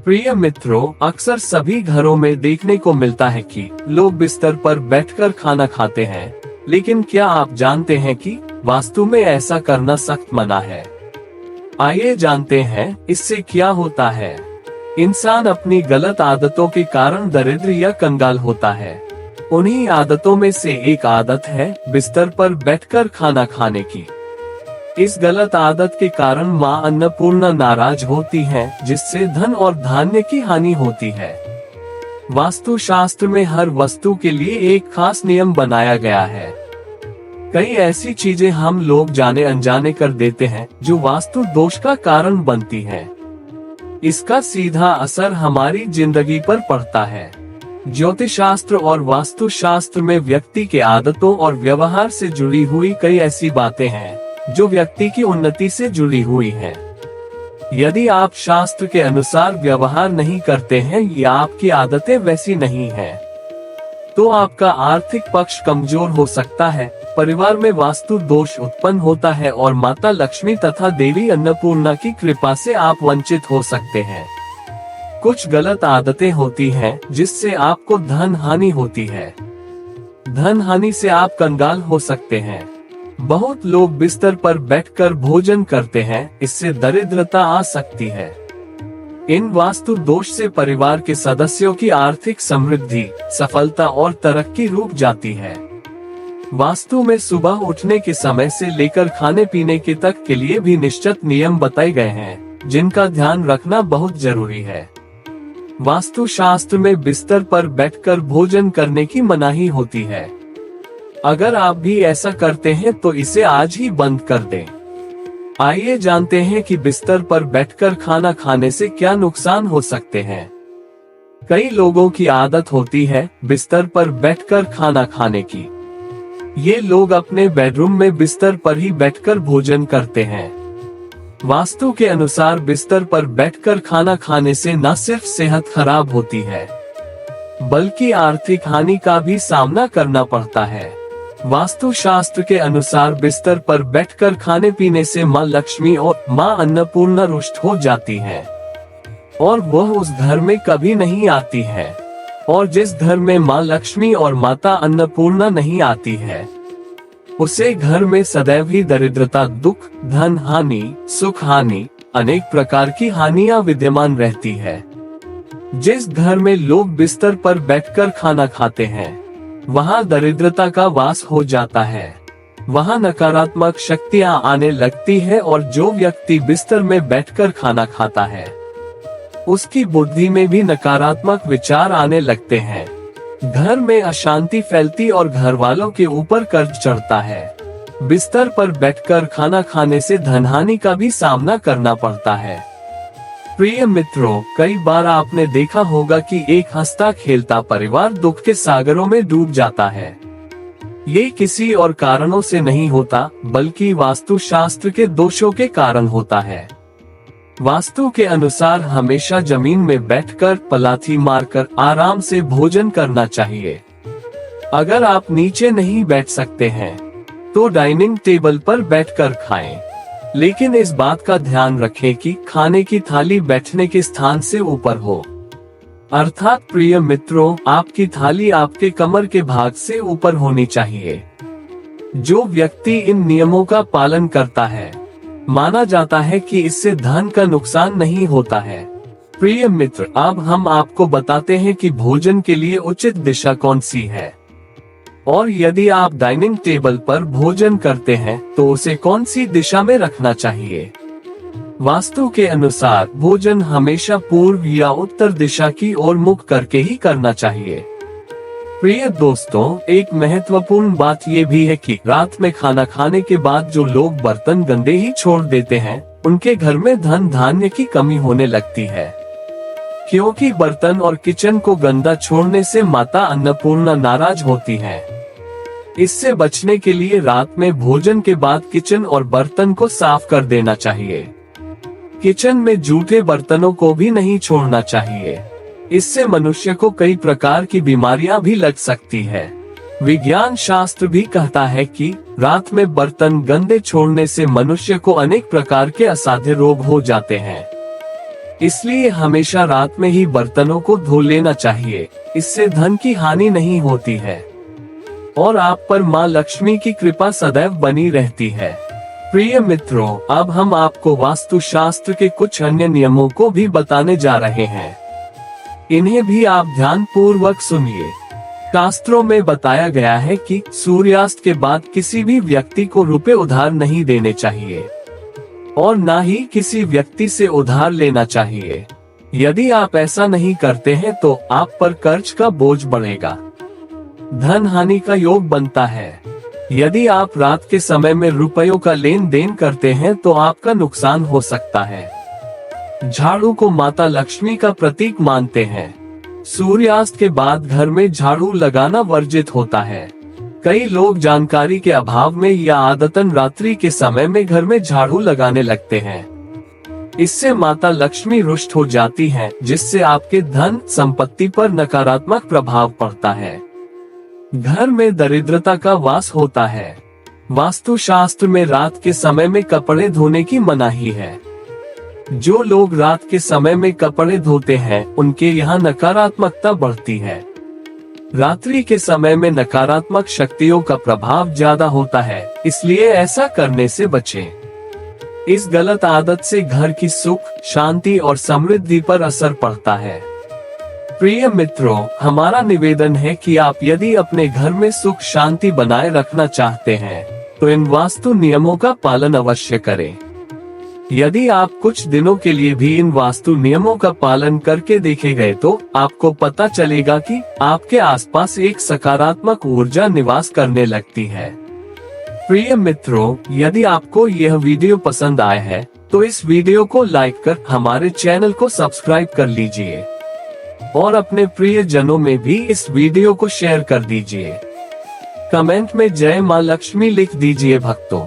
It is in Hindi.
प्रिय मित्रों, अक्सर सभी घरों में देखने को मिलता है कि लोग बिस्तर पर बैठकर खाना खाते हैं, लेकिन क्या आप जानते हैं कि वास्तु में ऐसा करना सख्त मना है। आइए जानते हैं इससे क्या होता है। इंसान अपनी गलत आदतों के कारण दरिद्र या कंगाल होता है। उन्हीं आदतों में से एक आदत है बिस्तर पर बैठकर खाना खाने की। इस गलत आदत के कारण मां अन्नपूर्णा नाराज होती हैं, जिससे धन और धान्य की हानि होती है। वास्तु शास्त्र में हर वस्तु के लिए एक खास नियम बनाया गया है। कई ऐसी चीजें हम लोग जाने अनजाने कर देते हैं जो वास्तु दोष का कारण बनती हैं। इसका सीधा असर हमारी जिंदगी पर पड़ता है। ज्योतिष शास्त्र और वास्तु शास्त्र में व्यक्ति के आदतों और व्यवहार से जुड़ी हुई कई ऐसी बातें हैं जो व्यक्ति की उन्नति से जुड़ी हुई हैं। यदि आप शास्त्र के अनुसार व्यवहार नहीं करते हैं या आपकी आदतें वैसी नहीं हैं, तो आपका आर्थिक पक्ष कमजोर हो सकता है, परिवार में वास्तु दोष उत्पन्न होता है और माता लक्ष्मी तथा देवी अन्नपूर्णा की कृपा से आप वंचित हो सकते हैं। कुछ गलत आदतें होती हैं जिससे आपको धन हानि होती है। धन हानि से आप कंगाल हो सकते हैं। बहुत लोग बिस्तर पर बैठकर भोजन करते हैं, इससे दरिद्रता आ सकती है। इन वास्तु दोष से परिवार के सदस्यों की आर्थिक समृद्धि, सफलता और तरक्की रुक जाती है। वास्तु में सुबह उठने के समय से लेकर खाने पीने के तक के लिए भी निश्चित नियम बताए गए हैं, जिनका ध्यान रखना बहुत जरूरी है। वास्तु शास्त्र में बिस्तर पर बैठकर भोजन करने की मनाही होती है। अगर आप भी ऐसा करते हैं तो इसे आज ही बंद कर दें। आइए जानते हैं कि बिस्तर पर बैठकर खाना खाने से क्या नुकसान हो सकते हैं। कई लोगों की आदत होती है बिस्तर पर बैठकर खाना खाने की। ये लोग अपने बेडरूम में बिस्तर पर ही बैठकर भोजन करते हैं। वास्तु के अनुसार बिस्तर पर बैठकर खाना खाने से न सिर्फ सेहत खराब होती है, बल्कि आर्थिक हानि का भी सामना करना पड़ता है। वास्तु शास्त्र के अनुसार बिस्तर पर बैठकर खाने पीने से मां लक्ष्मी और मां अन्नपूर्णा रुष्ट हो जाती हैं और वह उस घर में कभी नहीं आती है। और जिस घर में मां लक्ष्मी और माता अन्नपूर्णा नहीं आती है, उसे घर में सदैव ही दरिद्रता, दुख, धन हानि, सुख हानि, अनेक प्रकार की हानियां विद्यमान रहती है। जिस घर में लोग बिस्तर पर बैठकर खाना खाते हैं, वहां दरिद्रता का वास हो जाता है। वहां नकारात्मक शक्तियां आने लगती है और जो व्यक्ति बिस्तर में बैठकर खाना खाता है, उसकी बुद्धि में भी नकारात्मक विचार आने लगते हैं। घर में अशांति फैलती और घर वालों के ऊपर कर्ज चढ़ता है। बिस्तर पर बैठकर खाना खाने से धनहानि का भी सामना करना पड़ता है। प्रिय मित्रों, कई बार आपने देखा होगा कि एक हंसता खेलता परिवार दुख के सागरों में डूब जाता है। ये किसी और कारणों से नहीं होता, बल्कि वास्तु शास्त्र के दोषों के कारण होता है। वास्तु के अनुसार हमेशा जमीन में बैठकर पलाथी मारकर आराम से भोजन करना चाहिए। अगर आप नीचे नहीं बैठ सकते हैं, तो डाइनिंग टेबल पर बैठकर खाएं। लेकिन इस बात का ध्यान रखें कि खाने की थाली बैठने के स्थान से ऊपर हो। अर्थात प्रिय मित्रों, आपकी थाली आपके कमर के भाग से ऊपर होनी चाहिए। जो व्यक्ति इन नियमों का पालन करता है, माना जाता है कि इससे धन का नुकसान नहीं होता है। प्रिय मित्र, अब हम आपको बताते हैं कि भोजन के लिए उचित दिशा कौन सी है, और यदि आप डाइनिंग टेबल पर भोजन करते हैं तो उसे कौन सी दिशा में रखना चाहिए। वास्तु के अनुसार भोजन हमेशा पूर्व या उत्तर दिशा की ओर मुख करके ही करना चाहिए। प्रिय दोस्तों, एक महत्वपूर्ण बात यह भी है कि रात में खाना खाने के बाद जो लोग बर्तन गंदे ही छोड़ देते हैं, उनके घर में धन धान्य की कमी होने लगती है। क्योंकि बर्तन और किचन को गंदा छोड़ने से माता अन्नपूर्णा नाराज होती है। इससे बचने के लिए रात में भोजन के बाद किचन और बर्तन को साफ कर देना चाहिए। किचन में जूठे बर्तनों को भी नहीं छोड़ना चाहिए। इससे मनुष्य को कई प्रकार की बीमारियां भी लग सकती है। विज्ञान शास्त्र भी कहता है कि रात में बर्तन गंदे छोड़ने से मनुष्य को अनेक प्रकार के असाध्य रोग हो जाते हैं। इसलिए हमेशा रात में ही बर्तनों को धो लेना चाहिए। इससे धन की हानि नहीं होती है और आप पर माँ लक्ष्मी की कृपा सदैव बनी रहती है। प्रिय मित्रों, अब हम आपको वास्तु शास्त्र के कुछ अन्य नियमों को भी बताने जा रहे हैं। इन्हें भी आप ध्यान पूर्वक सुनिए। शास्त्रों में बताया गया है कि सूर्यास्त के बाद किसी भी व्यक्ति को रुपए उधार नहीं देने चाहिए और न ही किसी व्यक्ति से उधार लेना चाहिए। यदि आप ऐसा नहीं करते हैं तो आप पर कर्ज का बोझ बढ़ेगा, धन हानि का योग बनता है। यदि आप रात के समय में रुपयों का लेन देन करते हैं तो आपका नुकसान हो सकता है। झाड़ू को माता लक्ष्मी का प्रतीक मानते हैं। सूर्यास्त के बाद घर में झाड़ू लगाना वर्जित होता है। कई लोग जानकारी के अभाव में या आदतन रात्रि के समय में घर में झाड़ू लगाने लगते हैं। इससे माता लक्ष्मी रुष्ट हो जाती हैं, जिससे आपके धन संपत्ति पर नकारात्मक प्रभाव पड़ता है। घर में दरिद्रता का वास होता है। वास्तु शास्त्र में रात के समय में कपड़े धोने की मनाही है। जो लोग रात के समय में कपड़े धोते हैं उनके यहाँ नकारात्मकता बढ़ती है। रात्रि के समय में नकारात्मक शक्तियों का प्रभाव ज्यादा होता है, इसलिए ऐसा करने से बचें। इस गलत आदत से घर की सुख, शांति और समृद्धि पर असर पड़ता है। प्रिय मित्रों, हमारा निवेदन है कि आप यदि अपने घर में सुख शांति बनाए रखना चाहते हैं तो इन वास्तु नियमों का पालन अवश्य करें। यदि आप कुछ दिनों के लिए भी इन वास्तु नियमों का पालन करके देखे गए तो आपको पता चलेगा कि आपके आसपास एक सकारात्मक ऊर्जा निवास करने लगती है। प्रिय मित्रों, यदि आपको यह वीडियो पसंद आया है तो इस वीडियो को लाइक कर हमारे चैनल को सब्सक्राइब कर लीजिए और अपने प्रिय जनों में भी इस वीडियो को शेयर कर दीजिए। कमेंट में जय मां लक्ष्मी लिख दीजिए भक्तों।